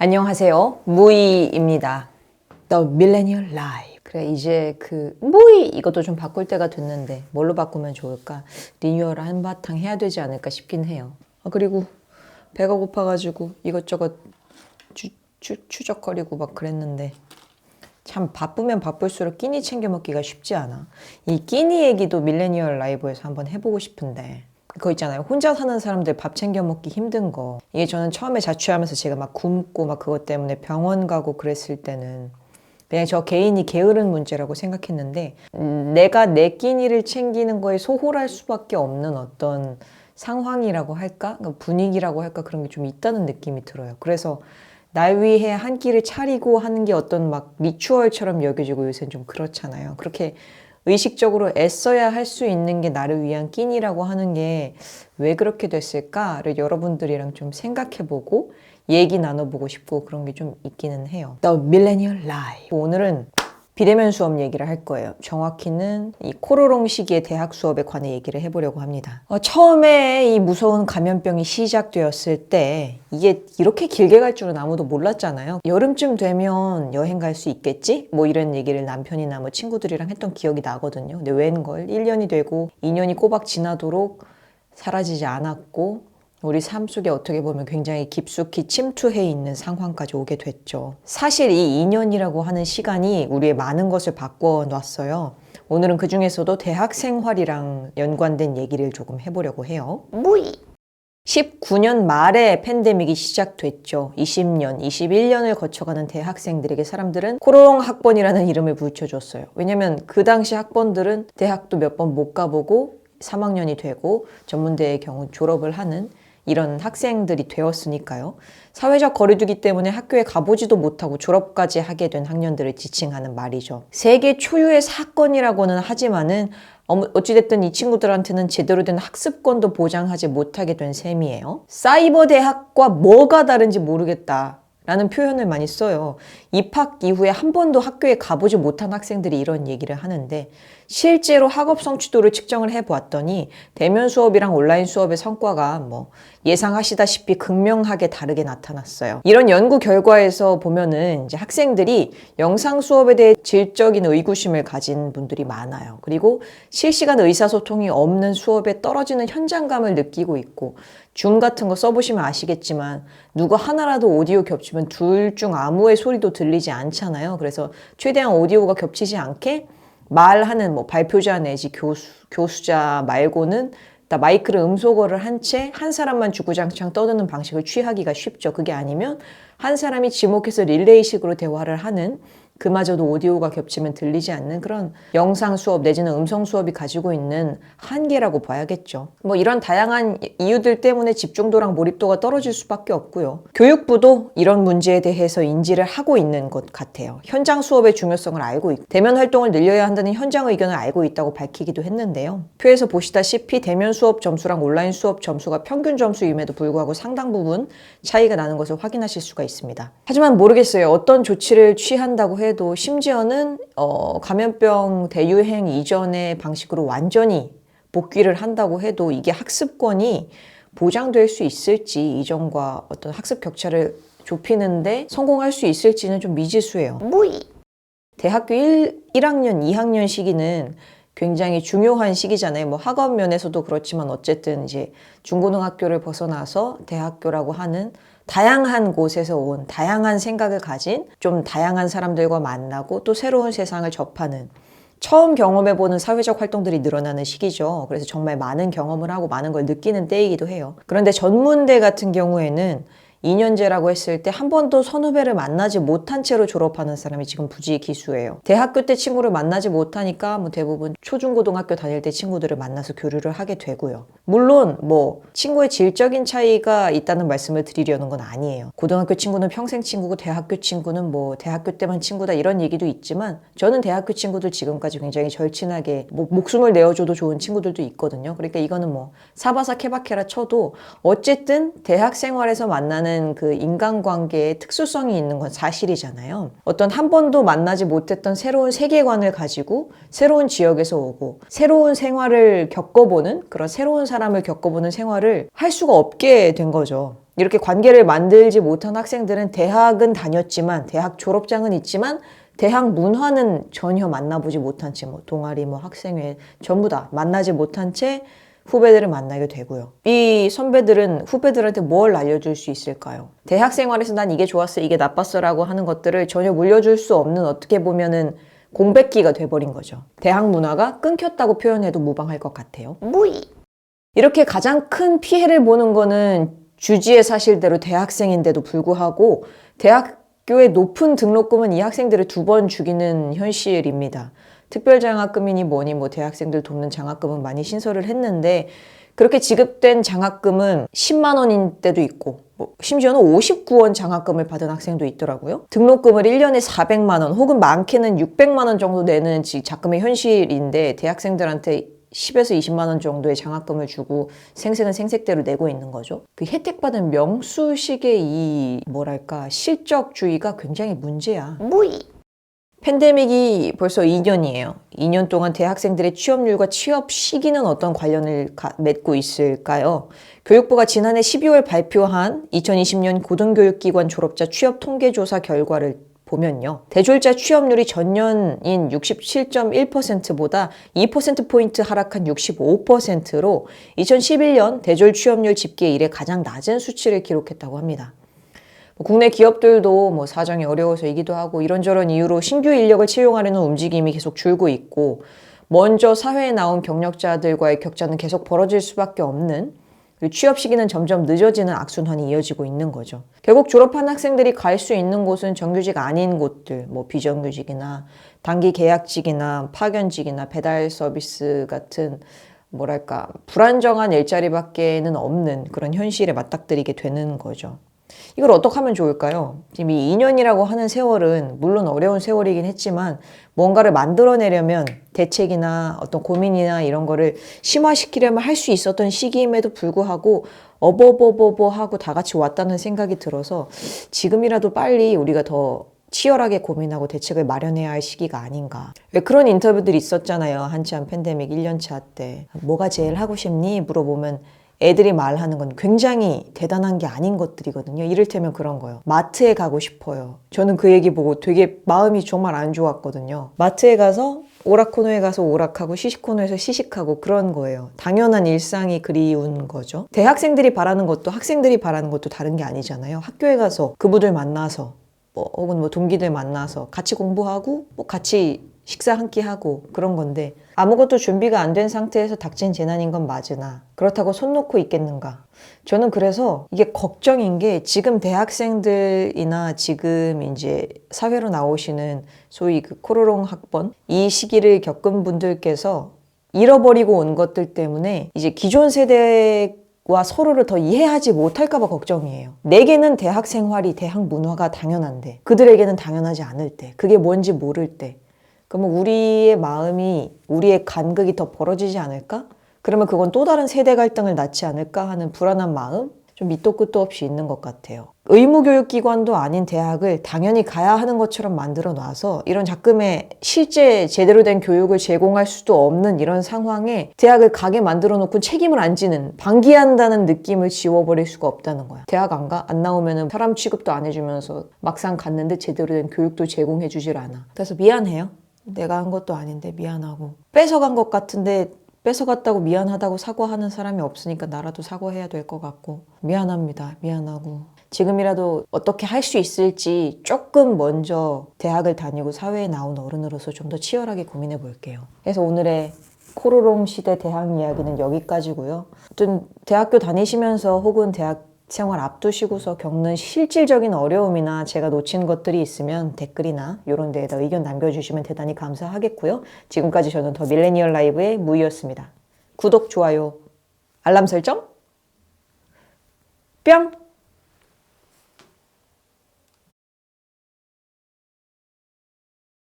안녕하세요. 무이입니다. The Millennial Life. 그래, 이제 무이 이것도 좀 바꿀 때가 됐는데 뭘로 바꾸면 좋을까? 리뉴얼 한바탕 해야 되지 않을까 싶긴 해요. 그리고 배가 고파가지고 이것저것 추적거리고 막 그랬는데 참 바쁘면 바쁠수록 끼니 챙겨 먹기가 쉽지 않아. 이 끼니 얘기도 밀레니얼 라이브에서 한번 해보고 싶은데 그거 있잖아요. 혼자 사는 사람들 밥 챙겨 먹기 힘든 거. 이게 저는 처음에 자취하면서 제가 막 굶고 막 그것 때문에 병원 가고 그랬을 때는 그냥 저 개인이 게으른 문제라고 생각했는데 내가 내 끼니를 챙기는 거에 소홀할 수밖에 없는 어떤 상황이라고 할까? 분위기라고 할까? 그런 게 좀 있다는 느낌이 들어요. 그래서 날 위해 한 끼를 차리고 하는 게 어떤 막 리추얼처럼 여겨지고 요새는 좀 그렇잖아요. 그렇게 의식적으로 애써야 할 수 있는 게 나를 위한 끼니라고 하는 게 왜 그렇게 됐을까를 여러분들이랑 좀 생각해보고 얘기 나눠보고 싶고 그런 게 좀 있기는 해요. The Millennial Life. 오늘은 비대면 수업 얘기를 할 거예요. 정확히는 이 코로롱 시기의 대학 수업에 관해 얘기를 해보려고 합니다. 처음에 이 무서운 감염병이 시작되었을 때 이게 이렇게 길게 갈 줄은 아무도 몰랐잖아요. 여름쯤 되면 여행 갈 수 있겠지? 뭐 이런 얘기를 남편이나 뭐 친구들이랑 했던 기억이 나거든요. 근데 웬걸 1년이 되고 2년이 꼬박 지나도록 사라지지 않았고 우리 삶 속에 어떻게 보면 굉장히 깊숙이 침투해 있는 상황까지 오게 됐죠. 사실 이 2년이라고 하는 시간이 우리의 많은 것을 바꿔 놨어요. 오늘은 그 중에서도 대학 생활이랑 연관된 얘기를 조금 해보려고 해요. 무이! 19년 말에 팬데믹이 시작됐죠. 20년, 21년을 거쳐가는 대학생들에게 사람들은 코로롱 학번이라는 이름을 붙여줬어요. 왜냐면 그 당시 학번들은 대학도 몇 번 못 가보고 3학년이 되고 전문대의 경우 졸업을 하는 이런 학생들이 되었으니까요. 사회적 거리두기 때문에 학교에 가보지도 못하고 졸업까지 하게 된 학년들을 지칭하는 말이죠. 세계 초유의 사건이라고는 하지만은 어찌됐든 이 친구들한테는 제대로 된 학습권도 보장하지 못하게 된 셈이에요. 사이버 대학과 뭐가 다른지 모르겠다. 라는 표현을 많이 써요. 입학 이후에 한 번도 학교에 가보지 못한 학생들이 이런 얘기를 하는데 실제로 학업 성취도를 측정을 해보았더니 대면 수업이랑 온라인 수업의 성과가 뭐 예상하시다시피 극명하게 다르게 나타났어요. 이런 연구 결과에서 보면은 이제 학생들이 영상 수업에 대해 질적인 의구심을 가진 분들이 많아요. 그리고 실시간 의사소통이 없는 수업에 떨어지는 현장감을 느끼고 있고 줌 같은 거 써보시면 아시겠지만 누가 하나라도 오디오 겹치면 둘 중 아무의 소리도 들리지 않잖아요. 그래서 최대한 오디오가 겹치지 않게 말하는 뭐 발표자 내지 교수자 말고는 다 마이크를 음소거를 한 채 한 사람만 주구장창 떠드는 방식을 취하기가 쉽죠. 그게 아니면 한 사람이 지목해서 릴레이식으로 대화를 하는 그마저도 오디오가 겹치면 들리지 않는 그런 영상 수업 내지는 음성 수업이 가지고 있는 한계라고 봐야겠죠. 뭐 이런 다양한 이유들 때문에 집중도랑 몰입도가 떨어질 수밖에 없고요. 교육부도 이런 문제에 대해서 인지를 하고 있는 것 같아요. 현장 수업의 중요성을 알고 있고 대면 활동을 늘려야 한다는 현장 의견을 알고 있다고 밝히기도 했는데요. 표에서 보시다시피 대면 수업 점수랑 온라인 수업 점수가 평균 점수임에도 불구하고 상당 부분 차이가 나는 것을 확인하실 수가 있습니다. 하지만 모르겠어요. 어떤 조치를 취한다고 해도 심지어는 감염병 대유행 이전의 방식으로 완전히 복귀를 한다고 해도 이게 학습권이 보장될 수 있을지 이전과 어떤 학습 격차를 좁히는데 성공할 수 있을지는 좀 미지수예요. 대학교 1학년, 2학년 시기는 굉장히 중요한 시기잖아요. 뭐 학업 면에서도 그렇지만 어쨌든 이제 중고등학교를 벗어나서 대학교라고 하는 다양한 곳에서 온 다양한 생각을 가진 좀 다양한 사람들과 만나고 또 새로운 세상을 접하는 처음 경험해보는 사회적 활동들이 늘어나는 시기죠. 그래서 정말 많은 경험을 하고 많은 걸 느끼는 때이기도 해요. 그런데 전문대 같은 경우에는 2년제라고 했을 때 한 번도 선후배를 만나지 못한 채로 졸업하는 사람이 지금 부지기수예요. 대학교 때 친구를 만나지 못하니까 뭐 대부분 초중고등학교 다닐 때 친구들을 만나서 교류를 하게 되고요. 물론 뭐 친구의 질적인 차이가 있다는 말씀을 드리려는 건 아니에요. 고등학교 친구는 평생 친구고 대학교 친구는 뭐 대학교 때만 친구다 이런 얘기도 있지만 저는 대학교 친구들 지금까지 굉장히 절친하게 뭐 목숨을 내어줘도 좋은 친구들도 있거든요. 그러니까 이거는 뭐 사바사 케바케라 쳐도 어쨌든 대학 생활에서 만나는 그 인간관계의 특수성이 있는 건 사실이잖아요. 어떤 한 번도 만나지 못했던 새로운 세계관을 가지고 새로운 지역에서 오고 새로운 생활을 겪어보는 그런 새로운 사람을 겪어보는 생활을 할 수가 없게 된 거죠. 이렇게 관계를 만들지 못한 학생들은 대학은 다녔지만 대학 졸업장은 있지만 대학 문화는 전혀 만나보지 못한 채 뭐 동아리 뭐 학생회 전부 다 만나지 못한 채 후배들을 만나게 되고요. 이 선배들은 후배들한테 뭘 알려줄 수 있을까요? 대학 생활에서 난 이게 좋았어, 이게 나빴어 라고 하는 것들을 전혀 물려줄 수 없는 어떻게 보면은 공백기가 돼버린 거죠. 대학 문화가 끊겼다고 표현해도 무방할 것 같아요. 무이. 이렇게 가장 큰 피해를 보는 거는 주지의 사실대로 대학생인데도 불구하고 대학교의 높은 등록금은 이 학생들을 2번 죽이는 현실입니다. 특별장학금이니 뭐니 뭐 대학생들 돕는 장학금은 많이 신설을 했는데 그렇게 지급된 장학금은 10만 원인 때도 있고 뭐 심지어는 59원 장학금을 받은 학생도 있더라고요. 등록금을 1년에 400만 원 혹은 많게는 600만 원 정도 내는 작금의 현실인데 대학생들한테 10에서 20만 원 정도의 장학금을 주고 생색은 생색대로 내고 있는 거죠. 그 혜택받은 명수식의 이 뭐랄까 실적주의가 굉장히 문제야. 무이. 팬데믹이 벌써 2년이에요. 2년 동안 대학생들의 취업률과 취업 시기는 어떤 관련을 맺고 있을까요? 교육부가 지난해 12월 발표한 2020년 고등교육기관 졸업자 취업 통계조사 결과를 보면요. 대졸자 취업률이 전년인 67.1%보다 2%포인트 하락한 65%로 2011년 대졸 취업률 집계 이래 가장 낮은 수치를 기록했다고 합니다. 국내 기업들도 뭐 사정이 어려워서이기도 하고 이런저런 이유로 신규 인력을 채용하려는 움직임이 계속 줄고 있고 먼저 사회에 나온 경력자들과의 격차는 계속 벌어질 수밖에 없는 취업 시기는 점점 늦어지는 악순환이 이어지고 있는 거죠. 결국 졸업한 학생들이 갈 수 있는 곳은 정규직 아닌 곳들, 뭐 비정규직이나 단기 계약직이나 파견직이나 배달 서비스 같은 뭐랄까 불안정한 일자리밖에는 없는 그런 현실에 맞닥뜨리게 되는 거죠. 이걸 어떻게 하면 좋을까요? 지금 이 2년이라고 하는 세월은 물론 어려운 세월이긴 했지만 뭔가를 만들어내려면 대책이나 어떤 고민이나 이런 거를 심화시키려면 할 수 있었던 시기임에도 불구하고 어버버버버 하고 다 같이 왔다는 생각이 들어서 지금이라도 빨리 우리가 더 치열하게 고민하고 대책을 마련해야 할 시기가 아닌가. 왜 그런 인터뷰들이 있었잖아요. 한참 팬데믹 1년차 때. 뭐가 제일 하고 싶니? 물어보면 애들이 말하는 건 굉장히 대단한 게 아닌 것들이거든요. 이를테면 그런 거요. 마트에 가고 싶어요. 저는 그 얘기 보고 되게 마음이 정말 안 좋았거든요. 마트에 가서 오락코너에 가서 오락하고 시식코너에서 시식하고 그런 거예요. 당연한 일상이 그리운 거죠. 대학생들이 바라는 것도 학생들이 바라는 것도 다른 게 아니잖아요. 학교에 가서 그분들 만나서 혹은 뭐 동기들 만나서 같이 공부하고 뭐 같이 식사 한 끼 하고 그런 건데 아무것도 준비가 안 된 상태에서 닥친 재난인 건 맞으나 그렇다고 손 놓고 있겠는가. 저는 그래서 이게 걱정인 게 지금 대학생들이나 지금 이제 사회로 나오시는 소위 그 코로롱 학번 이 시기를 겪은 분들께서 잃어버리고 온 것들 때문에 이제 기존 세대와 서로를 더 이해하지 못할까 봐 걱정이에요. 내게는 대학 생활이 대학 문화가 당연한데 그들에게는 당연하지 않을 때 그게 뭔지 모를 때 그러면 우리의 마음이 우리의 간극이 더 벌어지지 않을까? 그러면 그건 또 다른 세대 갈등을 낳지 않을까 하는 불안한 마음? 좀 밑도 끝도 없이 있는 것 같아요. 의무교육기관도 아닌 대학을 당연히 가야 하는 것처럼 만들어 놔서 이런 작금의 실제 제대로 된 교육을 제공할 수도 없는 이런 상황에 대학을 가게 만들어 놓고 책임을 안 지는 방기한다는 느낌을 지워버릴 수가 없다는 거야. 대학 안 가? 안 나오면 사람 취급도 안 해주면서 막상 갔는데 제대로 된 교육도 제공해 주질 않아. 그래서 미안해요. 내가 한 것도 아닌데 미안하고 뺏어간 것 같은데 뺏어갔다고 미안하다고 사과하는 사람이 없으니까 나라도 사과해야 될 것 같고 미안합니다. 미안하고 지금이라도 어떻게 할 수 있을지 조금 먼저 대학을 다니고 사회에 나온 어른으로서 좀 더 치열하게 고민해 볼게요. 그래서 오늘의 코로롱 시대 대학 이야기는 여기까지고요. 아무튼 대학교 다니시면서 혹은 대학 생활 앞두시고서 겪는 실질적인 어려움이나 제가 놓친 것들이 있으면 댓글이나 이런 데에다 의견 남겨주시면 대단히 감사하겠고요. 지금까지 저는 더 밀레니얼 라이브의 무이였습니다. 구독, 좋아요, 알람 설정 뿅!